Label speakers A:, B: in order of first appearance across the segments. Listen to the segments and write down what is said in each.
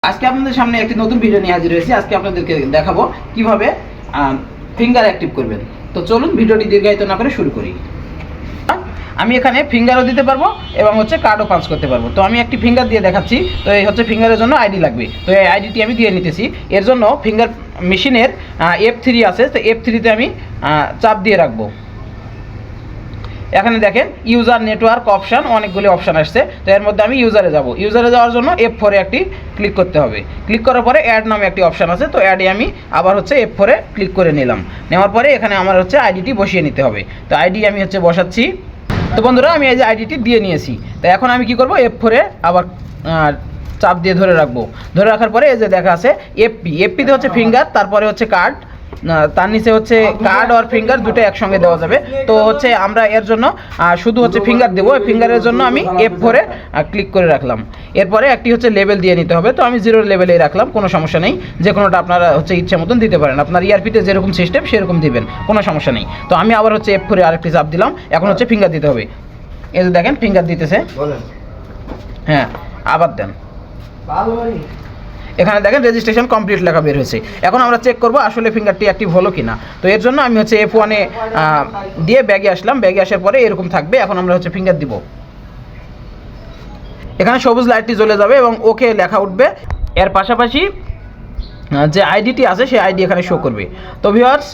A: আজকে আপনাদের সামনে একটি নতুন ভিডিও নিয়ে হাজির হয়েছি। আজকে আপনাদেরকে দেখাবো কিভাবে ফিঙ্গার অ্যাক্টিভ করবেন। তো চলুন ভিডিওটি দীর্ঘায়িত না করে শুরু করি। আমি এখানে ফিঙ্গারও দিতে পারবো এবং কার্ডও পাঞ্চ করতে পারবো। তো আমি একটি ফিঙ্গার দিয়ে দেখাচ্ছি। তো এই ফিঙ্গারের জন্য আইডি লাগবে। তো এই আইডিটি আমি দিয়ে নিতেছি। এর জন্য ফিঙ্গার মেশিনের F3 আছে, তো F3-তে আমি চাপ দিয়ে রাখবো। এখানে দেখেন ইউজার নেটওয়ার্ক অপশান, অনেকগুলি অপশান আসছে। তো এর মধ্যে আমি ইউজারে যাব। ইউজারে যাওয়ার জন্য F4-এ একটি ক্লিক করতে হবে। ক্লিক করার পরে অ্যাড নামে একটি অপশান আছে। তো অ্যাডে আমি আবার F4-এ ক্লিক করে নিলাম। নেওয়ার পরে এখানে আমার আইডিটি বসিয়ে নিতে হবে। তো আইডি আমি বসাচ্ছি। তো বন্ধুরা, আমি এই যে আইডিটি দিয়ে নিয়েছি। তো এখন আমি কি করব, F4-এ আবার চাপ দিয়ে ধরে রাখবো। ধরে রাখার পরে এই যে দেখা আছে এফপিতে ফিঙ্গার, তারপরে কার্ড, তার নিচে কার্ড আর ফিঙ্গার দুটো একসঙ্গে দেওয়া যাবে। তো আমরা এর জন্য শুধু ফিঙ্গার দেবো। ফিঙ্গারের জন্য আমি F4-এ ক্লিক করে রাখলাম। এরপরে একটি লেভেল দিয়ে নিতে হবে। তো আমি 0 লেভেলেই রাখলাম, কোনো সমস্যা নেই। যে কোনোটা আপনারা ইচ্ছা মতন দিতে পারেন। আপনার ERP-তে যেরকম সিস্টেম সেরকম দিবেন, কোনো সমস্যা নেই। তো আমি আবার F4-এ আরেকটি চাপ দিলাম। এখন ফিঙ্গার দিতে হবে। এই যে দেখেন ফিঙ্গার দিতেছে। হ্যাঁ, আবার দেন। এখানে দেখেন রেজিস্ট্রেশন কমপ্লিট লেখা বের হয়েছে। এখন আমরা চেক করব আসলে ফিঙ্গারটি অ্যাক্টিভ হলো কিনা। তো এর জন্য আমি F1-এ দিয়ে ব্যাগে আসলাম। ব্যাগে আসার পরে এরকম থাকবে। এখন আমরা ফিঙ্গার দিব। এখানে সবুজ লাইটটি জ্বলে যাবে এবং ওকে লেখা উঠবে। এর পাশাপাশি যে আইডিটি আছে সেই আইডি এখানে শো করবে। তো ভিউয়ার্স,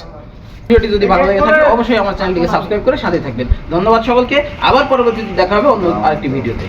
A: ভিডিওটি যদি ভালো লাগে থাকে অবশ্যই আমার চ্যানেলটিকে সাবস্ক্রাইব করে সাথে থাকবেন। ধন্যবাদ সকলকে। আবার পরবর্তীতে দেখা হবে অন্য আরেকটি ভিডিওতে।